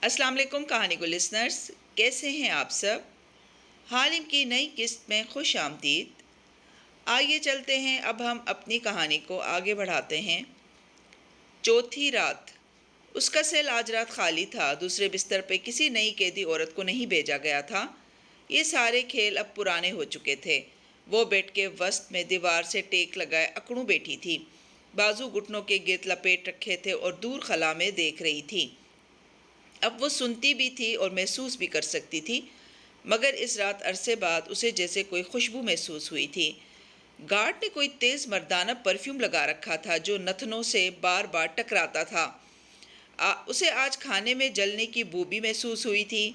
السلام علیکم کہانی کو لسنرز، کیسے ہیں آپ سب؟ حالم کی نئی قسط میں خوش آمدید۔ آئیے چلتے ہیں، اب ہم اپنی کہانی کو آگے بڑھاتے ہیں۔ چوتھی رات۔ اس کا سیل آج رات خالی تھا، دوسرے بستر پہ کسی نئی قیدی عورت کو نہیں بھیجا گیا تھا۔ یہ سارے کھیل اب پرانے ہو چکے تھے۔ وہ بیڈ کے وسط میں دیوار سے ٹیک لگائے اکڑوں بیٹھی تھی، بازو گھٹنوں کے گرد لپیٹ رکھے تھے اور دور خلا میں دیکھ رہی تھی۔ اب وہ سنتی بھی تھی اور محسوس بھی کر سکتی تھی، مگر اس رات عرصے بعد اسے جیسے کوئی خوشبو محسوس ہوئی تھی۔ گارڈ نے کوئی تیز مردانہ پرفیوم لگا رکھا تھا جو نتنوں سے بار بار ٹکراتا تھا۔ اسے آج کھانے میں جلنے کی بو بھی محسوس ہوئی تھی۔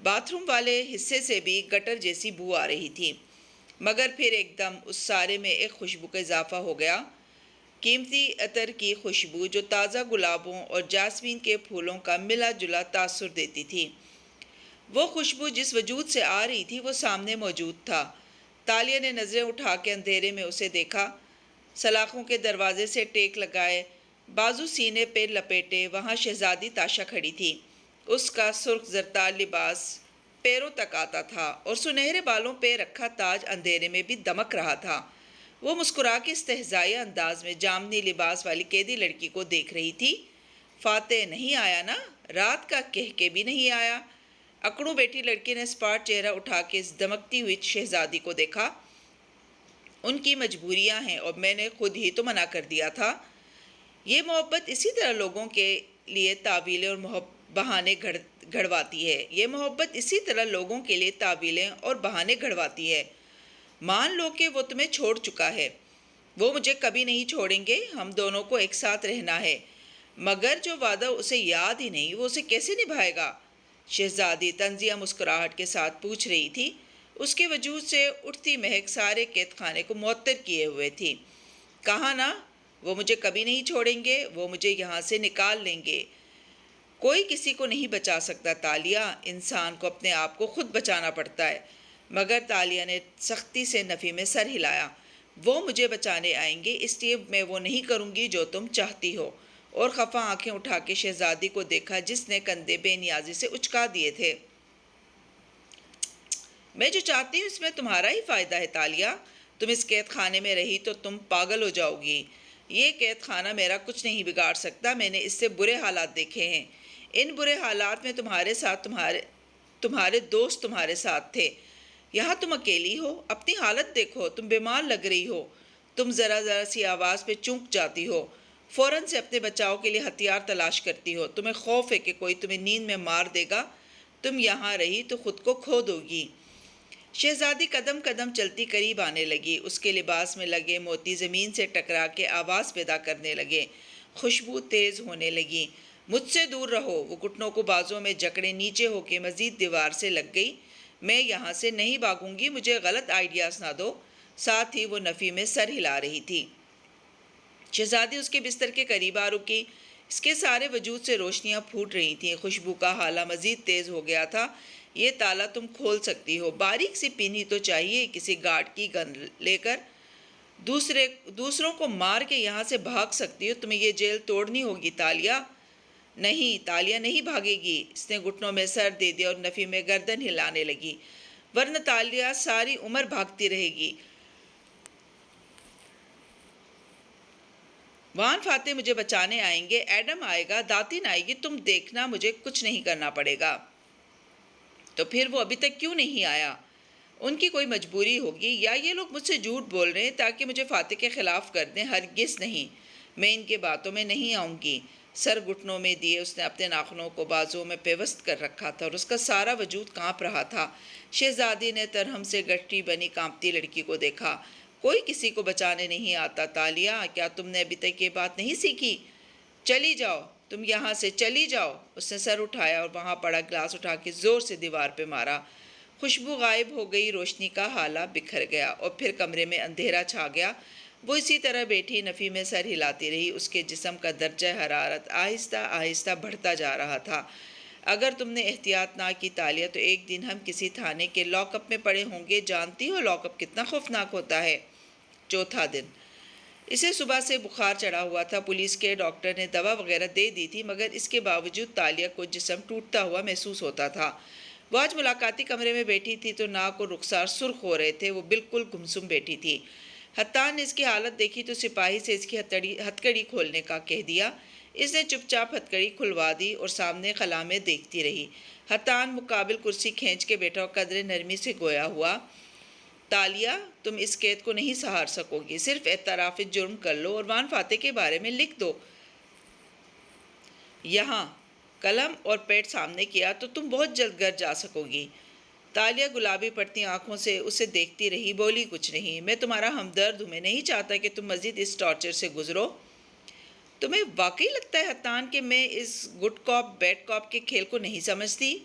باتھ روم والے حصے سے بھی گٹر جیسی بو آ رہی تھی، مگر پھر ایک دم اس سارے میں ایک خوشبو کا اضافہ ہو گیا، قیمتی عطر کی خوشبو جو تازہ گلابوں اور جاسمین کے پھولوں کا ملا جلا تاثر دیتی تھی۔ وہ خوشبو جس وجود سے آ رہی تھی وہ سامنے موجود تھا۔ تالیہ نے نظریں اٹھا کے اندھیرے میں اسے دیکھا۔ سلاخوں کے دروازے سے ٹیک لگائے، بازو سینے پہ لپیٹے، وہاں شہزادی تاشا کھڑی تھی۔ اس کا سرخ زرتار لباس پیروں تک آتا تھا اور سنہرے بالوں پہ رکھا تاج اندھیرے میں بھی دمک رہا تھا۔ وہ مسکرا کے استہزائیہ انداز میں جامنی لباس والی قیدی لڑکی کو دیکھ رہی تھی۔ فاتح نہیں آیا نا؟ رات کا کہہ کے بھی نہیں آیا۔ اکڑوں بیٹھی لڑکی نے اسپاٹ چہرہ اٹھا کے اس دمکتی ہوئی شہزادی کو دیکھا۔ ان کی مجبوریاں ہیں اور میں نے خود ہی تو منع کر دیا تھا۔ یہ محبت اسی طرح لوگوں کے لیے تعویلیں اور بہانے گھڑواتی ہے۔ یہ محبت اسی طرح لوگوں کے لیے تعویلیں اور بہانے گھڑواتی ہے۔ مان لو کہ وہ تمہیں چھوڑ چکا ہے۔ وہ مجھے کبھی نہیں چھوڑیں گے، ہم دونوں کو ایک ساتھ رہنا ہے، مگر جو وعدہ اسے یاد ہی نہیں وہ اسے کیسے نبھائے گا؟ شہزادی طنزیہ مسکراہٹ کے ساتھ پوچھ رہی تھی۔ اس کے وجود سے اٹھتی مہک سارے قید خانے کو معطر کیے ہوئے تھی۔ کہا نا، وہ مجھے کبھی نہیں چھوڑیں گے، وہ مجھے یہاں سے نکال لیں گے۔ کوئی کسی کو نہیں بچا سکتا تالیہ، انسان کو اپنے آپ کو خود بچانا پڑتا ہے۔ مگر تالیہ نے سختی سے نفی میں سر ہلایا۔ وہ مجھے بچانے آئیں گے، اس لیے میں وہ نہیں کروں گی جو تم چاہتی ہو۔ اور خفا آنکھیں اٹھا کے شہزادی کو دیکھا جس نے کندھے بے نیازی سے اچکا دیے تھے۔ میں جو چاہتی ہوں اس میں تمہارا ہی فائدہ ہے تالیہ۔ تم اس قید خانے میں رہی تو تم پاگل ہو جاؤ گی۔ یہ قید خانہ میرا کچھ نہیں بگاڑ سکتا، میں نے اس سے برے حالات دیکھے ہیں۔ ان برے حالات میں تمہارے دوست تمہارے ساتھ تھے۔ یہاں تم اکیلی ہو، اپنی حالت دیکھو، تم بیمار لگ رہی ہو، تم ذرا ذرا سی آواز پہ چونک جاتی ہو، فوراً سے اپنے بچاؤ کے لیے ہتھیار تلاش کرتی ہو، تمہیں خوف ہے کہ کوئی تمہیں نیند میں مار دے گا، تم یہاں رہی تو خود کو کھو دو گی۔ شہزادی قدم قدم چلتی قریب آنے لگی، اس کے لباس میں لگے موتی زمین سے ٹکرا کے آواز پیدا کرنے لگے، خوشبو تیز ہونے لگی۔ مجھ سے دور رہو۔ وہ گھٹنوں کو بازوں میں جکڑے نیچے ہو کے مزید دیوار سے لگ گئی۔ میں یہاں سے نہیں بھاگوں گی، مجھے غلط آئیڈیاز نہ دو۔ ساتھ ہی وہ نفی میں سر ہلا رہی تھی۔ شہزادی اس کے بستر کے قریب آ رکی، اس کے سارے وجود سے روشنیاں پھوٹ رہی تھیں۔ خوشبو کا حالہ مزید تیز ہو گیا تھا۔ یہ تالا تم کھول سکتی ہو، باریک سی پینی تو چاہیے، کسی گارڈ کی گن لے کر دوسروں کو مار کے یہاں سے بھاگ سکتی ہو، تمہیں یہ جیل توڑنی ہوگی تالیہ۔ نہیں، تالیہ نہیں بھاگے گی۔ اس نے گھٹنوں میں سر دے دیا اور نفی میں گردن ہلانے لگی، ورنہ تالیہ ساری عمر بھاگتی رہے گی۔ وان فاتح مجھے بچانے آئیں گے، ایڈم آئے گا، داتن آئے گی، تم دیکھنا مجھے کچھ نہیں کرنا پڑے گا۔ تو پھر وہ ابھی تک کیوں نہیں آیا؟ ان کی کوئی مجبوری ہوگی، یا یہ لوگ مجھ سے جھوٹ بول رہے ہیں تاکہ مجھے فاتح کے خلاف کر دیں۔ ہرگز نہیں، میں ان کے باتوں میں نہیں آؤں گی۔ سر گھٹنوں میں دیے اس نے اپنے ناخنوں کو بازوؤں میں پیوست کر رکھا تھا اور اس کا سارا وجود کانپ رہا تھا۔ شہزادی نے ترہم سے گٹھی بنی کانپتی لڑکی کو دیکھا۔ کوئی کسی کو بچانے نہیں آتا تالیہ، کیا تم نے ابھی تک یہ بات نہیں سیکھی؟ چلی جاؤ، تم یہاں سے چلی جاؤ۔ اس نے سر اٹھایا اور وہاں پڑا گلاس اٹھا کے زور سے دیوار پہ مارا۔ خوشبو غائب ہو گئی، روشنی کا حالہ بکھر گیا اور پھر کمرے میں اندھیرا چھا گیا۔ وہ اسی طرح بیٹھی نفی میں سر ہلاتی رہی۔ اس کے جسم کا درجہ حرارت آہستہ آہستہ بڑھتا جا رہا تھا۔ اگر تم نے احتیاط نہ کی تالیہ تو ایک دن ہم کسی تھانے کے لاک اپ میں پڑے ہوں گے۔ جانتی ہو لاک اپ کتنا خوفناک ہوتا ہے؟ چوتھا دن۔ اسے صبح سے بخار چڑھا ہوا تھا۔ پولیس کے ڈاکٹر نے دوا وغیرہ دے دی تھی، مگر اس کے باوجود تالیہ کو جسم ٹوٹتا ہوا محسوس ہوتا تھا۔ وہ آج ملاقاتی کمرے میں بیٹھی تھی تو ناک اور رخسار سرخ ہو رہے تھے۔ وہ بالکل گمسم بیٹھی تھی۔ حتان نے اس کی حالت دیکھی تو سپاہی سے اس کی ہتھکڑی کھولنے کا کہہ دیا۔ اس نے چپ چاپ ہتھکڑی کھلوا دی اور سامنے خلا میں دیکھتی رہی۔ حتان مقابل کرسی کھینچ کے بیٹھا اور قدرے نرمی سے گویا ہوا، تالیہ تم اس قید کو نہیں سہار سکو گی، صرف اعتراف جرم کر لو اور وان فاتح کے بارے میں لکھ دو۔ یہاں قلم اور پیڈ سامنے کیا تو تم بہت جلد گھر جا سکو گی۔ تالیہ گلابی پڑتی آنکھوں سے اسے دیکھتی رہی، بولی کچھ نہیں۔ میں تمہارا ہمدرد ہوں، میں نہیں چاہتا کہ تم مزید اس ٹارچر سے گزرو۔ تمہیں واقعی لگتا ہے حتان کہ میں اس گڈ کاپ بیڈ کاپ کے کھیل کو نہیں سمجھتی؟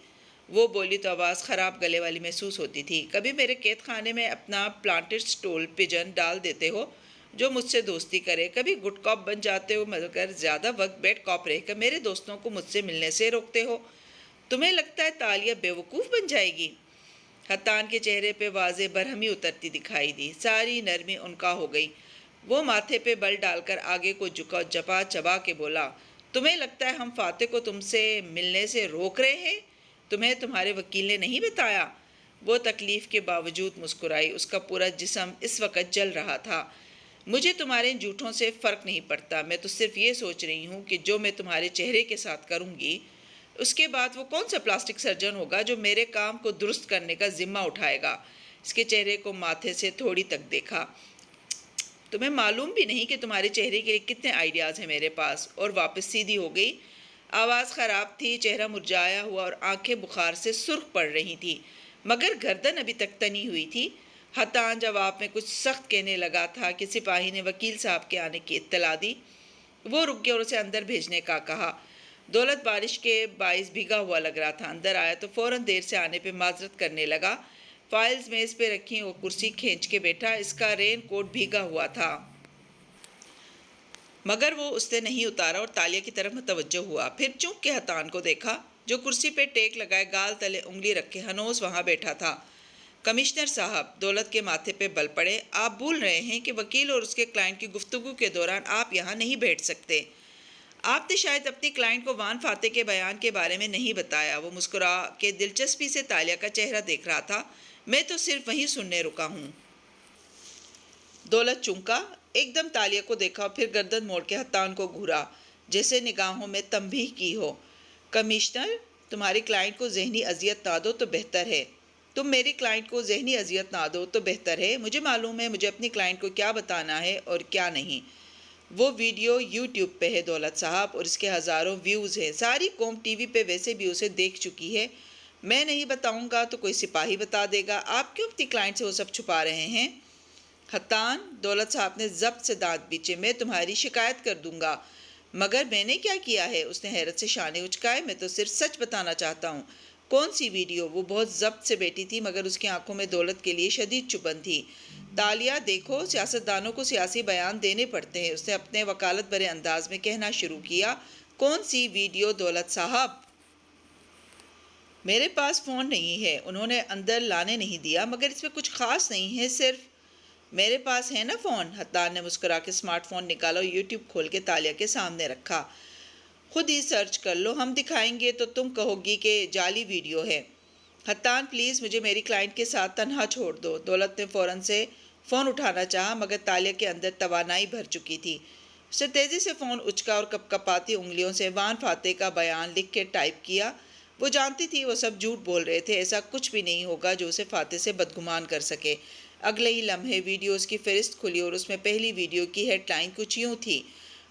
وہ بولی تو آواز خراب گلے والی محسوس ہوتی تھی۔ کبھی میرے قید خانے میں اپنا پلانٹڈ سٹول پجن ڈال دیتے ہو جو مجھ سے دوستی کرے، کبھی گڈ کاپ بن جاتے ہو مگر زیادہ وقت بیڈ کاپ رہ کر میرے دوستوں کو مجھ سے ملنے سے روکتے ہو۔ تمہیں لگتا ہے تالیہ بیوقوف بن جائے گی؟ حتان کے چہرے پہ واضح برہمی اترتی دکھائی دی، ساری نرمی انکا ہو گئی۔ وہ ماتھے پہ بل ڈال کر آگے کو جھکا اور چبا کے بولا، تمہیں لگتا ہے ہم فاتح کو تم سے ملنے سے روک رہے ہیں؟ تمہیں تمہارے وکیل نے نہیں بتایا؟ وہ تکلیف کے باوجود مسکرائی، اس کا پورا جسم اس وقت جل رہا تھا۔ مجھے تمہارے ان جھوٹوں سے فرق نہیں پڑتا، میں تو صرف یہ سوچ رہی ہوں کہ جو میں تمہارے چہرے کے ساتھ کروں گی، اس کے بعد وہ کون سا پلاسٹک سرجن ہوگا جو میرے کام کو درست کرنے کا ذمہ اٹھائے گا؟ اس کے چہرے کو ماتھے سے تھوڑی تک دیکھا۔ تمہیں معلوم بھی نہیں کہ تمہارے چہرے کے لیے کتنے آئیڈیاز ہیں میرے پاس۔ اور واپس سیدھی ہو گئی۔ آواز خراب تھی، چہرہ مرجھایا ہوا اور آنکھیں بخار سے سرخ پڑ رہی تھی، مگر گردن ابھی تک تنی ہوئی تھی۔ حتان جواب میں کچھ سخت کہنے لگا تھا کہ سپاہی نے وکیل صاحب کے آنے کی اطلاع دی۔ وہ رک گیا اور اسے اندر بھیجنے کا کہا۔ دولت بارش کے باعث بھیگا ہوا لگ رہا تھا، اندر آیا تو فوراً دیر سے آنے پہ معذرت کرنے لگا۔ فائلز میز پہ رکھی اور کرسی کھینچ کے بیٹھا، اس کا رین کوٹ بھیگا ہوا تھا مگر وہ اس نے نہیں اتارا اور تالیہ کی طرف متوجہ ہوا۔ پھر چونک کے حتان کو دیکھا جو کرسی پہ ٹیک لگائے گال تلے انگلی رکھے ہنوز وہاں بیٹھا تھا۔ کمشنر صاحب، دولت کے ماتھے پہ بل پڑے، آپ بھول رہے ہیں کہ وکیل اور اس کے کلائنٹ کی گفتگو کے دوران آپ یہاں نہیں بیٹھ سکتے۔ آپ نے شاید اپنی کلائنٹ کو وان فاتح کے بیان کے بارے میں نہیں بتایا۔ وہ مسکرا کے دلچسپی سے تالیہ کا چہرہ دیکھ رہا تھا۔ میں تو صرف وہیں سننے رکا ہوں۔ دولت چونکا، ایک دم تالیہ کو دیکھا اور پھر گردن موڑ کے حتان کو گھورا، جیسے نگاہوں میں تنبیہ کی ہو۔ کمشنر، تمہاری کلائنٹ کو ذہنی اذیت نہ دو تو بہتر ہے۔ تم میری کلائنٹ کو ذہنی اذیت نہ دو تو بہتر ہے۔ مجھے معلوم ہے مجھے اپنی کلائنٹ کو کیا بتانا ہے اور کیا نہیں۔ وہ ویڈیو یوٹیوب پہ ہے دولت صاحب، اور اس کے ہزاروں ویوز ہیں۔ ساری قوم ٹی وی پہ ویسے بھی اسے دیکھ چکی ہے۔ میں نہیں بتاؤں گا تو کوئی سپاہی بتا دے گا۔ آپ کیوں اپنی کلائنٹ سے وہ سب چھپا رہے ہیں؟ حتان، دولت صاحب نے ضبط سے دانت بیچے، میں تمہاری شکایت کر دوں گا۔ مگر میں نے کیا کیا ہے؟ اس نے حیرت سے شانے اچکائے۔ میں تو صرف سچ بتانا چاہتا ہوں۔ کون سی ویڈیو؟ وہ بہت ضبط سے بیٹھی تھی مگر اس کی آنکھوں میں دولت کے لیے شدید چبھن تھی۔ تالیہ دیکھو، سیاستدانوں کو سیاسی بیان دینے پڑتے ہیں، اس نے اپنے وکالت بھرے انداز میں کہنا شروع کیا۔ کون سی ویڈیو دولت صاحب؟ میرے پاس فون نہیں ہے، انہوں نے اندر لانے نہیں دیا، مگر اس میں کچھ خاص نہیں ہے، صرف میرے پاس ہے نا فون۔ حتان نے مسکرا کے اسمارٹ فون نکالا اور یوٹیوب کھول کے تالیہ کے سامنے رکھا۔ خود ہی سرچ کر لو، ہم دکھائیں گے تو تم کہو گی کہ جعلی ویڈیو ہے۔ حتان پلیز مجھے میری کلائنٹ کے ساتھ تنہا چھوڑ دو۔ دولت نے فوراً سے فون اٹھانا چاہا مگر تالیہ کے اندر توانائی بھر چکی تھی۔ اس نے تیزی سے فون اچکا اور کپ کپاتی انگلیوں سے وان فاتح کا بیان لکھ کے ٹائپ کیا۔ وہ جانتی تھی وہ سب جھوٹ بول رہے تھے، ایسا کچھ بھی نہیں ہوگا جو اسے فاتح سے بدگمان کر سکے۔ اگلے ہی لمحے ویڈیوز کی فہرست کھلی اور اس میں پہلی ویڈیو کی ہیڈ لائن کچھ یوں تھی: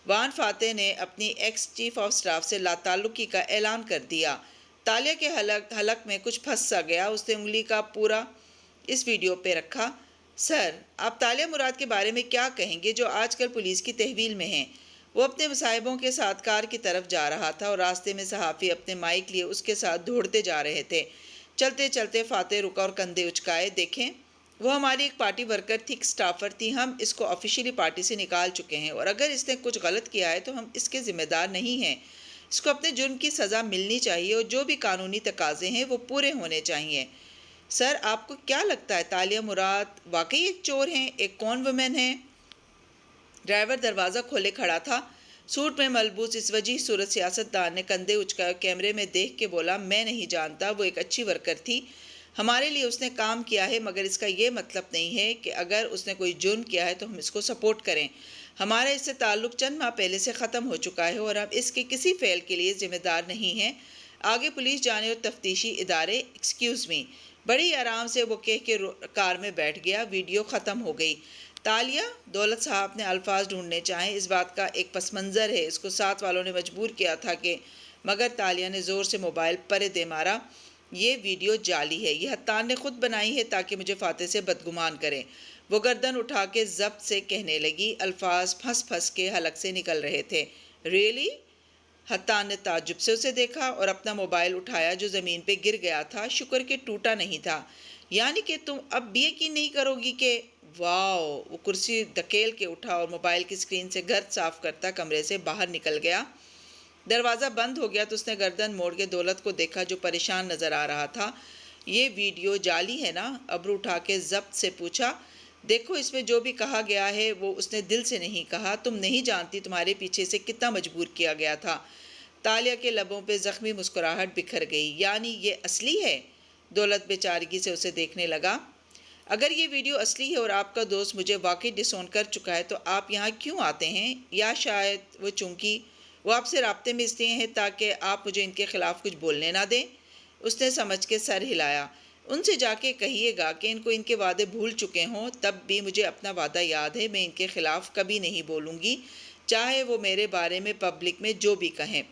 وان فاتح نے اپنی ایکس چیف آف سٹاف سے لا تعلقی کا اعلان کر دیا۔ تالیہ کے حلق میں کچھ پھنس سا گیا، اس نے انگلی کا پورا اس ویڈیو پہ رکھا۔ سر، آپ تالیہ مراد کے بارے میں کیا کہیں گے جو آج کل پولیس کی تحویل میں ہیں؟ وہ اپنے مصاحبوں کے ساتھ کار کی طرف جا رہا تھا اور راستے میں صحافی اپنے مائک لیے اس کے ساتھ دوڑتے جا رہے تھے۔ چلتے چلتے فاتح رکا اور کندھے اچکائے۔ دیکھیں، وہ ہماری ایک پارٹی ورکر تھی، ایک سٹافر تھی، ہم اس کو آفیشیلی پارٹی سے نکال چکے ہیں اور اگر اس نے کچھ غلط کیا ہے تو ہم اس کے ذمہ دار نہیں ہیں۔ اس کو اپنے جرم کی سزا ملنی چاہیے اور جو بھی قانونی تقاضے ہیں وہ پورے ہونے چاہیے۔ سر، آپ کو کیا لگتا ہے تالیہ مراد واقعی ایک چور ہیں، ایک کون وومن ہیں؟ ڈرائیور دروازہ کھولے کھڑا تھا۔ سوٹ میں ملبوس اس وجیح صورت سیاستدان نے کندھے اچکائے اور کیمرے میں دیکھ کے بولا، میں نہیں جانتا، وہ ایک اچھی ورکر تھی، ہمارے لیے اس نے کام کیا ہے، مگر اس کا یہ مطلب نہیں ہے کہ اگر اس نے کوئی جرم کیا ہے تو ہم اس کو سپورٹ کریں۔ ہمارا اس سے تعلق چند ماہ پہلے سے ختم ہو چکا ہے اور ہم اس کے کسی فعل کے لیے ذمہ دار نہیں ہیں۔ آگے پولیس جانے اور تفتیشی ادارے۔ Excuse me. بڑی آرام سے وہ کہہ کے کار میں بیٹھ گیا۔ ویڈیو ختم ہو گئی۔ تالیہ، دولت صاحب نے الفاظ ڈھونڈنے چاہے، اس بات کا ایک پس منظر ہے، اس کو ساتھ والوں نے مجبور کیا تھا کہ، مگر تالیہ نے زور سے موبائل پرے دے مارا۔ یہ ویڈیو جعلی ہے، یہ حتان نے خود بنائی ہے تاکہ مجھے فاتح سے بدگمان کریں۔ وہ گردن اٹھا کے ضبط سے کہنے لگی، الفاظ پھنس پھنس کے حلق سے نکل رہے تھے۔ ریئلی؟ حتان نے تعجب سے اسے دیکھا اور اپنا موبائل اٹھایا جو زمین پہ گر گیا تھا، شکر کہ ٹوٹا نہیں تھا۔ یعنی کہ تم اب بھی یقین نہیں کرو گی کہ، واو! وہ کرسی دھکیل کے اٹھا اور موبائل کی اسکرین سے گرد صاف کرتا کمرے سے باہر نکل گیا۔ دروازہ بند ہو گیا تو اس نے گردن موڑ کے دولت کو دیکھا جو پریشان نظر آ رہا تھا۔ یہ ویڈیو جعلی ہے نا؟ ابرو اٹھا کے ضبط سے پوچھا۔ دیکھو اس میں جو بھی کہا گیا ہے وہ اس نے دل سے نہیں کہا، تم نہیں جانتی تمہارے پیچھے سے کتنا مجبور کیا گیا تھا۔ تالیہ کے لبوں پہ زخمی مسکراہٹ بکھر گئی۔ یعنی یہ اصلی ہے؟ دولت بے چارگی سے اسے دیکھنے لگا۔ اگر یہ ویڈیو اصلی ہے اور آپ کا دوست مجھے واقعی ڈس اون کر چکا ہے تو آپ یہاں کیوں آتے ہیں؟ یا شاید وہ آپ سے رابطے میں اس لیے ہیں تاکہ آپ مجھے ان کے خلاف کچھ بولنے نہ دیں؟ اس نے سمجھ کے سر ہلایا۔ ان سے جا کے کہیے گا کہ ان کو ان کے وعدے بھول چکے ہوں، تب بھی مجھے اپنا وعدہ یاد ہے، میں ان کے خلاف کبھی نہیں بولوں گی، چاہے وہ میرے بارے میں پبلک میں جو بھی کہیں۔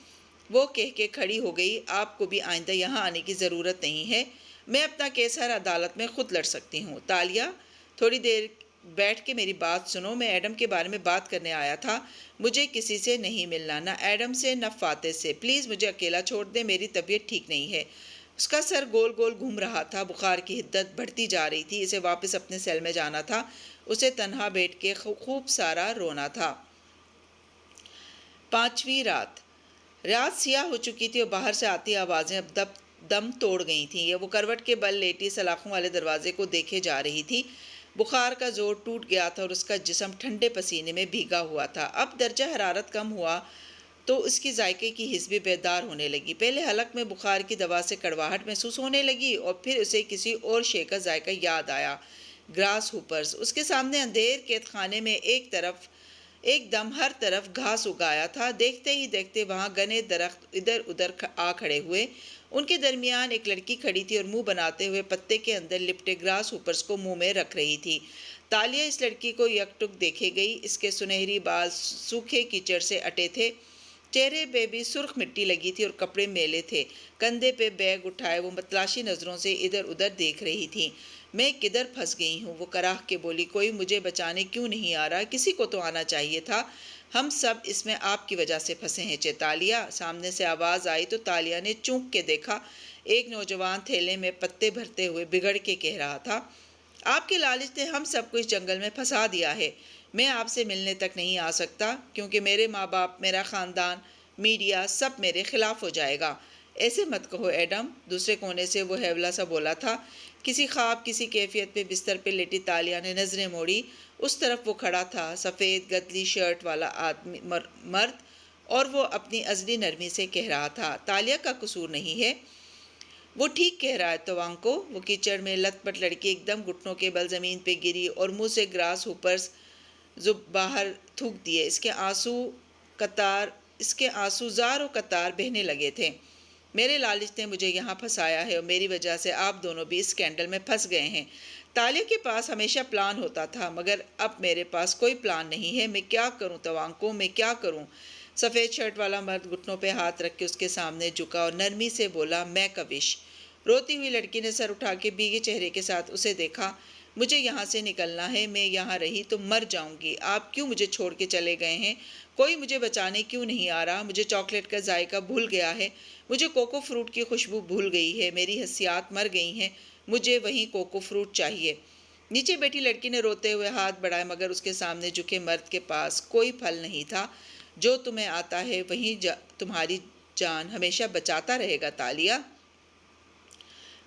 وہ کہہ کے کھڑی ہو گئی، آپ کو بھی آئندہ یہاں آنے کی ضرورت نہیں ہے، میں اپنا کیس ہر عدالت میں خود لڑ سکتی ہوں۔ تالیہ، تھوڑی دیر بیٹھ کے میری بات سنو، میں ایڈم کے بارے میں بات کرنے آیا تھا، مجھے کسی سے نہیں ملنا، نہ ایڈم سے نہ فاتح سے، پلیز مجھے اکیلا چھوڑ دیں، میری طبیعت ٹھیک نہیں ہے۔ اس کا سر گول گول گھوم رہا تھا، بخار کی حدت بڑھتی جا رہی تھی، اسے واپس اپنے سیل میں جانا تھا، اسے تنہا بیٹھ کے خوب سارا رونا تھا۔ 5ویں رات۔ رات سیاہ ہو چکی تھی اور باہر سے آتی آوازیں اب دم توڑ گئی تھیں۔ وہ کروٹ کے بل لیٹی سلاخوں والے دروازے کو دیکھے جا رہی تھی۔ بخار کا زور ٹوٹ گیا تھا اور اس کا جسم ٹھنڈے پسینے میں بھیگا ہوا تھا۔ اب درجہ حرارت کم ہوا تو اس کی ذائقے کی حس بھی بیدار ہونے لگی۔ پہلے حلق میں بخار کی دوا سے کڑواہٹ محسوس ہونے لگی اور پھر اسے کسی اور شے کا ذائقہ یاد آیا، گراس ہوپرز۔ اس کے سامنے اندھیر قید خانے میں ایک دم ہر طرف گھاس اگایا تھا۔ دیکھتے ہی دیکھتے وہاں گھنے درخت ادھر ادھر آ کھڑے ہوئے، ان کے درمیان ایک لڑکی کھڑی تھی اور منہ بناتے ہوئے پتے کے اندر لپٹے گراس ہوپرز کو منہ میں رکھ رہی تھی۔ تالیہ اس لڑکی کو یک ٹک دیکھے گئی۔ اس کے سنہری بال سوکھے کیچڑ سے اٹے تھے، چہرے پہ بھی سرخ مٹی لگی تھی اور کپڑے میلے تھے۔ کندھے پہ بیگ اٹھائے وہ متلاشی نظروں سے ادھر ادھر دیکھ رہی تھی۔ میں کدھر پھنس گئی ہوں؟ وہ کراہ کے بولی، کوئی مجھے بچانے کیوں نہیں آ رہا؟ کسی کو تو آنا چاہیے تھا، ہم سب اس میں آپ کی وجہ سے پھنسے ہیں۔ تالیہ! سامنے سے آواز آئی تو تالیہ نے چونک کے دیکھا، ایک نوجوان تھیلے میں پتے بھرتے ہوئے بگڑ کے کہہ رہا تھا، آپ کے لالچ نے ہم سب کو اس جنگل میں پھنسا دیا ہے، میں آپ سے ملنے تک نہیں آ سکتا کیونکہ میرے ماں باپ، میرا خاندان، میڈیا سب میرے خلاف ہو جائے گا۔ ایسے مت کہو ایڈم، دوسرے کونے سے وہ ہیولا سا بولا تھا۔ کسی خواب، کسی کیفیت میں بستر پہ لیٹی تالیہ نے نظریں موڑی۔ اس طرف وہ کھڑا تھا، سفید گدلی شرٹ والا مرد، اور وہ اپنی ازلی نرمی سے کہہ رہا تھا، تالیہ کا قصور نہیں ہے، وہ ٹھیک کہہ رہا ہے توانکو۔ وہ کیچڑ میں لت پٹ لڑکی ایک دم گھٹنوں کے بل زمین پہ گری اور منہ سے گراس ہوپرز باہر تھوک دیے۔ اس کے آنسو زار و قطار بہنے لگے تھے۔ میرے لالچ نے مجھے یہاں پھنسایا ہے اور میری وجہ سے آپ دونوں بھی اس اسکینڈل میں پھنس گئے ہیں۔ تالیہ کے پاس ہمیشہ پلان ہوتا تھا، مگر اب میرے پاس کوئی پلان نہیں ہے، میں کیا کروں توانکو، میں کیا کروں؟ سفید شرٹ والا مرد گھٹنوں پہ ہاتھ رکھ کے اس کے سامنے جھکا اور نرمی سے بولا، میں کوش۔ روتی ہوئی لڑکی نے سر اٹھا کے بھیگے چہرے کے ساتھ اسے دیکھا۔ مجھے یہاں سے نکلنا ہے، میں یہاں رہی تو مر جاؤں گی۔ آپ کیوں مجھے چھوڑ کے چلے گئے ہیں؟ کوئی مجھے بچانے کیوں نہیں آ رہا؟ مجھے چاکلیٹ کا ذائقہ بھول گیا ہے، مجھے کوکو فروٹ کی خوشبو بھول گئی ہے، میری حسیات مر گئی ہیں، مجھے وہیں کوکو فروٹ چاہیے۔ نیچے بیٹھی لڑکی نے روتے ہوئے ہاتھ بڑھائے مگر اس کے سامنے جھکے مرد کے پاس کوئی پھل نہیں تھا۔ جو تمہیں آتا ہے وہیں تمہاری جان ہمیشہ بچاتا رہے گا تالیہ۔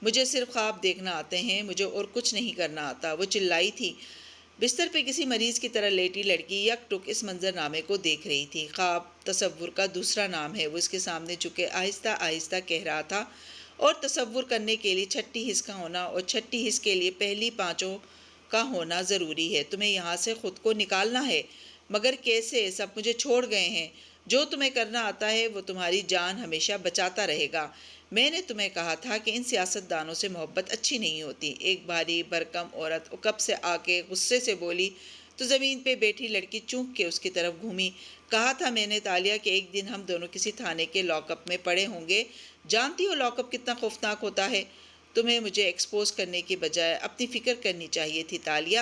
مجھے صرف خواب دیکھنا آتے ہیں، مجھے اور کچھ نہیں کرنا آتا۔ وہ چلائی تھی، بستر پہ کسی مریض کی طرح لیٹی لڑکی یک ٹک اس منظر نامے کو دیکھ رہی تھی۔ خواب تصور کا دوسرا نام ہے، وہ اس کے سامنے چکے آہستہ آہستہ کہہ رہا تھا، اور تصور کرنے کے لیے چھٹی حس کا ہونا اور چھٹی حس کے لیے پہلی پانچوں کا ہونا ضروری ہے۔ تمہیں یہاں سے خود کو نکالنا ہے، مگر کیسے؟ سب مجھے چھوڑ گئے ہیں۔ جو تمہیں کرنا آتا ہے وہ تمہاری جان ہمیشہ بچاتا رہے گا۔ میں نے تمہیں کہا تھا کہ ان سیاست دانوں سے محبت اچھی نہیں ہوتی۔ ایک بھاری بھرکم عورت اکب سے آ کے غصے سے بولی تو زمین پہ بیٹھی لڑکی چونک کے اس کی طرف گھومی۔ کہا تھا میں نے تالیہ کہ ایک دن ہم دونوں کسی تھانے کے لاک اپ میں پڑے ہوں گے۔ جانتی ہو لاک اپ کتنا خوفناک ہوتا ہے؟ تمہیں مجھے ایکسپوز کرنے کی بجائے اپنی فکر کرنی چاہیے تھی تالیہ۔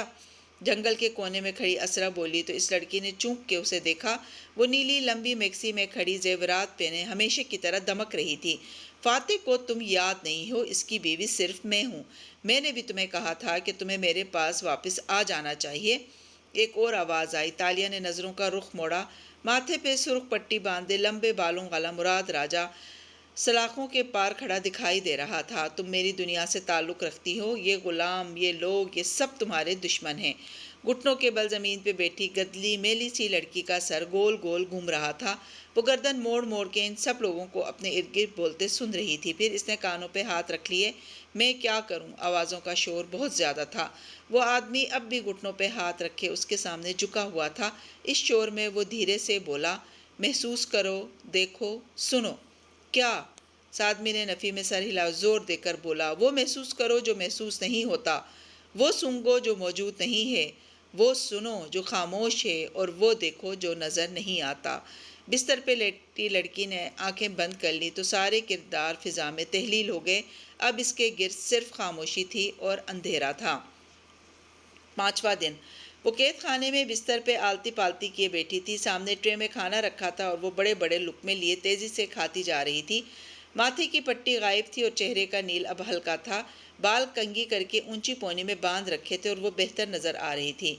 جنگل کے کونے میں کھڑی اسرا بولی تو اس لڑکی نے چونک کے اسے دیکھا۔ وہ نیلی لمبی میکسی میں کھڑی زیورات پہنے ہمیشہ کی طرح دمک رہی تھی۔ فاتح کو تم یاد نہیں ہو، اس کی بیوی صرف میں ہوں۔ میں نے بھی تمہیں کہا تھا کہ تمہیں میرے پاس واپس آ جانا چاہیے۔ ایک اور آواز آئی۔ تالیہ نے نظروں کا رخ موڑا۔ ماتھے پہ سرخ پٹی باندھے لمبے بالوں والا مراد راجہ سلاخوں کے پار کھڑا دکھائی دے رہا تھا۔ تم میری دنیا سے تعلق رکھتی ہو، یہ غلام، یہ لوگ، یہ سب تمہارے دشمن ہیں۔ گھٹنوں کے بل زمین پہ بیٹھی گدلی میلی سی لڑکی کا سر گول گول گھوم رہا تھا۔ وہ گردن موڑ موڑ کے ان سب لوگوں کو اپنے ارد گرد بولتے سن رہی تھی۔ پھر اس نے کانوں پہ ہاتھ رکھ لیے۔ میں کیا کروں؟ آوازوں کا شور بہت زیادہ تھا۔ وہ آدمی اب بھی گھٹنوں پہ ہاتھ رکھے اس کے سامنے جھکا ہوا تھا۔ اس شور میں وہ دھیرے سے بولا، محسوس کرو، دیکھو، سنو۔ کیا؟ اس آدمی نے نفی میں سر ہلا زور دے کر بولا، وہ محسوس کرو جو محسوس نہیں ہوتا، وہ سونگھو جو موجود نہیں ہے، وہ سنو جو خاموش ہے، اور وہ دیکھو جو نظر نہیں آتا۔ بستر پہ لیٹی لڑکی نے آنکھیں بند کر لی تو سارے کردار فضا میں تحلیل ہو گئے۔ اب اس کے گرد صرف خاموشی تھی اور اندھیرا تھا۔ 5واں دن۔ وہ قید خانے میں بستر پہ آلتی پالتی کیے بیٹھی تھی۔ سامنے ٹرے میں کھانا رکھا تھا اور وہ بڑے بڑے لقمے لیے تیزی سے کھاتی جا رہی تھی۔ ماتھے کی پٹی غائب تھی اور چہرے کا نیل اب ہلکا تھا۔ بال کنگھی کر کے اونچی پونی میں باندھ رکھے تھے اور وہ بہتر نظر آ رہی تھی۔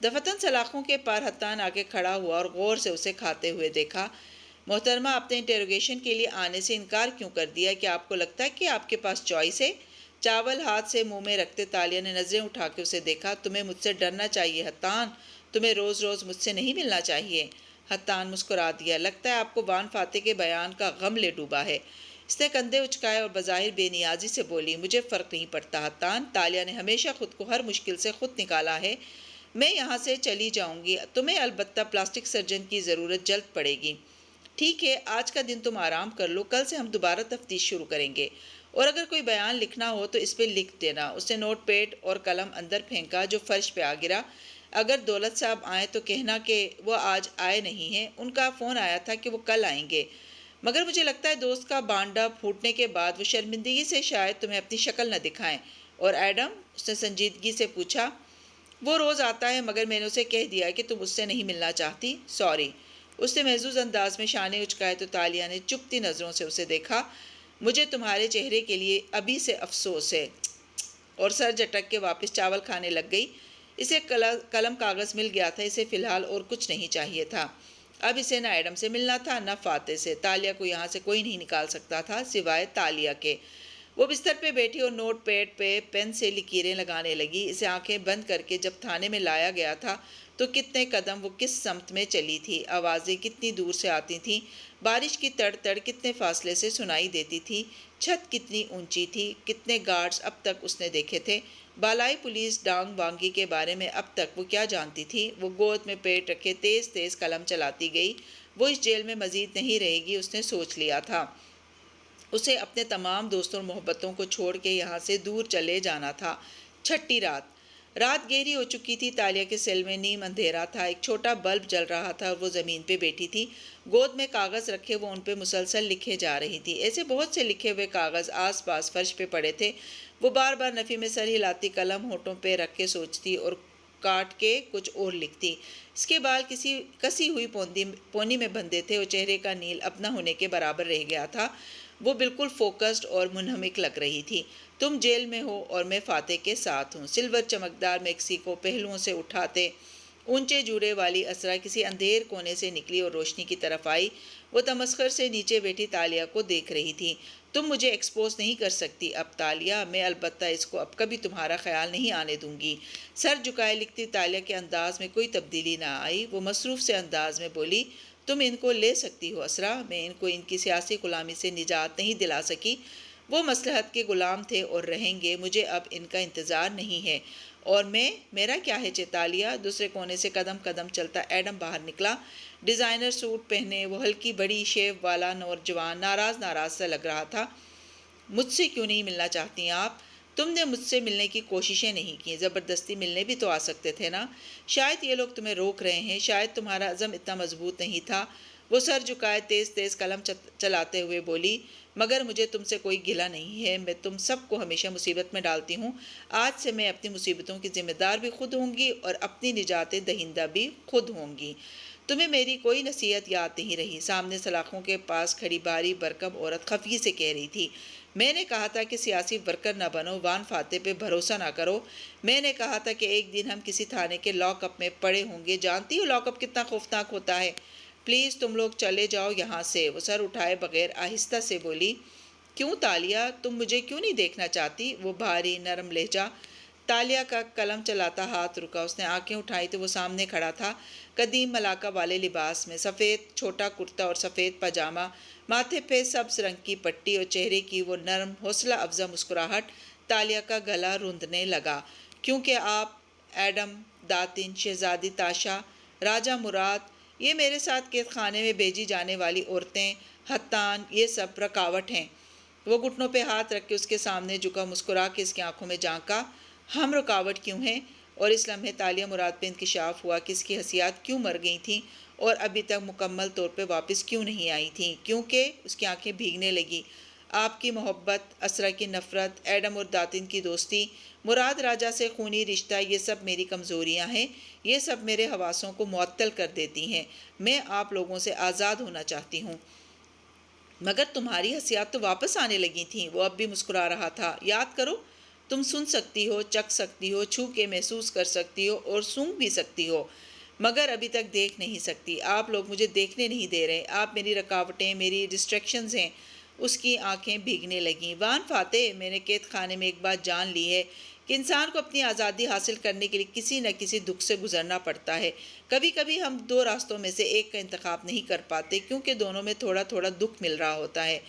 دفتن سلاخوں کے پار حتان آ کے کھڑا ہوا اور غور سے اسے کھاتے ہوئے دیکھا۔ محترمہ، آپ نے انٹروگیشن کے لیے آنے سے انکار کیوں کر دیا؟ کیا آپ کو لگتا ہے کہ آپ کے پاس چوائس ہے؟ چاول ہاتھ سے منہ میں رکھتے تالیہ نے نظریں اٹھا کے اسے دیکھا۔ تمہیں مجھ سے ڈرنا چاہیے حتان، تمہیں روز روز مجھ سے نہیں ملنا چاہیے۔ حتان مسکرا دیا۔ لگتا ہے آپ کو وان فاتح کے بیان کا غم لے ڈوبا ہے۔ اس نے کندھے اچکائے اور بظاہر بے نیازی سے بولی، مجھے فرق نہیں پڑتا حتان، تالیہ نے ہمیشہ خود کو ہر مشکل سے خود نکالا ہے۔ میں یہاں سے چلی جاؤں گی، تمہیں البتہ پلاسٹک سرجن کی ضرورت جلد پڑے گی۔ ٹھیک ہے، آج کا دن تم آرام کر لو، کل سے ہم دوبارہ تفتیش شروع کریں گے، اور اگر کوئی بیان لکھنا ہو تو اس پہ لکھ دینا۔ اس نے نوٹ پیڈ اور قلم اندر پھینکا جو فرش پہ آ گرا۔ اگر دولت صاحب آئیں تو کہنا کہ وہ آج آئے نہیں ہیں، ان کا فون آیا تھا کہ وہ کل آئیں گے، مگر مجھے لگتا ہے دوست کا بانڈا پھوٹنے کے بعد وہ شرمندگی سے شاید تمہیں اپنی شکل نہ دکھائیں۔ اور ایڈم؟ اس نے سنجیدگی سے پوچھا۔ وہ روز آتا ہے، مگر میں نے اسے کہہ دیا کہ تم اس سے نہیں ملنا چاہتی۔ سوری۔ اس نے محظوظ انداز میں شانے اچکائے تو تالیہ نے چپتی نظروں سے اسے دیکھا۔ مجھے تمہارے چہرے کے لیے ابھی سے افسوس ہے، اور سر جھٹک کے واپس چاول کھانے لگ گئی۔ اسے قلم کاغذ مل گیا تھا، اسے فی الحال اور کچھ نہیں چاہیے تھا۔ اب اسے نہ ایڈم سے ملنا تھا نہ فاتح سے۔ تالیہ کو یہاں سے کوئی نہیں نکال سکتا تھا سوائے تالیہ کے۔ وہ بستر پہ بیٹھی اور نوٹ پیڈ پہ پین سے لکیریں لگانے لگی۔ اسے آنکھیں بند کر کے جب تھانے میں لایا گیا تھا تو کتنے قدم وہ کس سمت میں چلی تھی، آوازیں کتنی دور سے آتی تھیں، بارش کی تڑ تڑ کتنے فاصلے سے سنائی دیتی تھی، چھت کتنی اونچی تھی، کتنے گارڈز اب تک اس نے دیکھے تھے، بالائی پولیس ڈانگ وانگی کے بارے میں اب تک وہ کیا جانتی تھی۔ وہ گود میں پیٹ رکھے تیز تیز قلم چلاتی گئی۔ وہ اس جیل میں مزید نہیں رہے گی، اس نے سوچ لیا تھا۔ اسے اپنے تمام دوستوں اور محبتوں کو چھوڑ کے یہاں سے دور چلے جانا تھا۔ چھٹی رات۔ رات گہری ہو چکی تھی۔ تالیہ کے سیل میں نیم اندھیرا تھا۔ ایک چھوٹا بلب جل رہا تھا اور وہ زمین پہ بیٹھی تھی، گود میں کاغذ رکھے وہ ان پہ مسلسل لکھے جا رہی تھی۔ ایسے بہت سے لکھے ہوئے کاغذ آس پاس فرش پہ پڑے تھے۔ وہ بار بار نفی میں سر ہلاتی، قلم ہونٹوں پہ رکھ کے سوچتی اور کاٹ کے کچھ اور لکھتی۔ اس کے بال کسی کسی ہوئی پونی میں بندھے تھے اور چہرے کا نیل اب نہ ہونے کے برابر رہ گیا تھا۔ وہ بالکل فوکسڈ اور منہمک لگ رہی تھی۔ تم جیل میں ہو اور میں فاتح کے ساتھ ہوں۔ سلور چمکدار میکسی کو پہلوؤں سے اٹھاتے اونچے جوڑے والی اسرا کسی اندھیر کونے سے نکلی اور روشنی کی طرف آئی۔ وہ تمسخر سے نیچے بیٹھی تالیہ کو دیکھ رہی تھی۔ تم مجھے ایکسپوز نہیں کر سکتی اب تالیہ، میں البتہ اس کو اب کبھی تمہارا خیال نہیں آنے دوں گی۔ سر جھکائے لکھتی تالیہ کے انداز میں کوئی تبدیلی نہ آئی۔ وہ مصروف سے انداز میں بولی، تم ان کو لے سکتی ہو اسرا، میں ان کو ان کی سیاسی غلامی سے نجات نہیں دلا سکی۔ وہ مصلحت کے غلام تھے اور رہیں گے، مجھے اب ان کا انتظار نہیں ہے۔ اور میرا کیا ہے چیتالیہ؟ دوسرے کونے سے قدم قدم چلتا ایڈم باہر نکلا۔ ڈیزائنر سوٹ پہنے وہ ہلکی بڑی شیو والا نوجوان ناراض ناراض سا لگ رہا تھا۔ مجھ سے کیوں نہیں ملنا چاہتی آپ؟ تم نے مجھ سے ملنے کی کوششیں نہیں کی، زبردستی ملنے بھی تو آ سکتے تھے نا۔ شاید یہ لوگ تمہیں روک رہے ہیں، شاید تمہارا عزم اتنا مضبوط نہیں تھا۔ وہ سر جھکائے تیز تیز قلم چلاتے ہوئے بولی، مگر مجھے تم سے کوئی گلہ نہیں ہے، میں تم سب کو ہمیشہ مصیبت میں ڈالتی ہوں۔ آج سے میں اپنی مصیبتوں کی ذمہ دار بھی خود ہوں گی اور اپنی نجات دہندہ بھی خود ہوں گی۔ تمہیں میری کوئی نصیحت یاد نہیں رہی؟ سامنے سلاخوں کے پاس کھڑی بھاری بھرکم عورت خفگی سے کہہ رہی تھی۔ میں نے کہا تھا کہ سیاسی ورکر نہ بنو، وان فاتح پہ بھروسہ نہ کرو۔ میں نے کہا تھا کہ ایک دن ہم کسی تھانے کے لاک اپ میں پڑے ہوں گے۔ جانتی ہو لاک اپ کتنا خوفناک ہوتا ہے؟ پلیز تم لوگ چلے جاؤ یہاں سے۔ وہ سر اٹھائے بغیر آہستہ سے بولی، کیوں تالیہ، تم مجھے کیوں نہیں دیکھنا چاہتی؟ وہ بھاری نرم لہجہ تالیہ کا قلم چلاتا ہاتھ رکا۔ اس نے آنکھیں اٹھائی تو وہ سامنے کھڑا تھا، قدیم ملاقہ والے لباس میں، سفید چھوٹا کرتا اور سفید پاجامہ، ماتھے پہ سبز رنگ کی پٹی اور چہرے کی وہ نرم حوصلہ افزا مسکراہٹ تالیہ کا گلا روندنے لگا۔ کیونکہ آپ، ایڈم، داتن، شہزادی تاشا، راجہ مراد، یہ میرے ساتھ قید خانے میں بھیجی جانے والی عورتیں، حتان، یہ سب رکاوٹ ہیں۔ وہ گھٹنوں پہ ہاتھ رکھ کے اس کے سامنے جھکا، مسکرا کے اس کی آنکھوں میں جھانکا۔ ہم رکاوٹ کیوں ہیں؟ اور اس لمحے تالیہ مراد پہ انکشاف ہوا کہ اس کی حسیات کیوں مر گئی تھیں اور ابھی تک مکمل طور پہ واپس کیوں نہیں آئی تھیں۔ کیونکہ اس کی آنکھیں بھیگنے لگی۔ آپ کی محبت، اسرا کی نفرت، ایڈم اور داتن کی دوستی، مراد راجہ سے خونی رشتہ، یہ سب میری کمزوریاں ہیں، یہ سب میرے حواسوں کو معطل کر دیتی ہیں۔ میں آپ لوگوں سے آزاد ہونا چاہتی ہوں۔ مگر تمہاری حسیات تو واپس آنے لگی تھیں۔ وہ اب بھی مسکرا رہا تھا۔ یاد کرو، تم سن سکتی ہو، چکھ سکتی ہو، چھو کے محسوس کر سکتی ہو اور سونگھ بھی سکتی ہو، مگر ابھی تک دیکھ نہیں سکتی۔ آپ لوگ مجھے دیکھنے نہیں دے رہے، آپ میری رکاوٹیں، میری ڈسٹریکشنز ہیں۔ اس کی آنکھیں بھیگنے لگیں۔ وان فاتح، میں نے قید خانے میں ایک بات جان لی ہے کہ انسان کو اپنی آزادی حاصل کرنے کے لیے کسی نہ کسی دکھ سے گزرنا پڑتا ہے۔ کبھی کبھی ہم دو راستوں میں سے ایک کا انتخاب نہیں کر پاتے، کیونکہ دونوں میں تھوڑا تھوڑا دکھ مل رہا ہوتا ہے،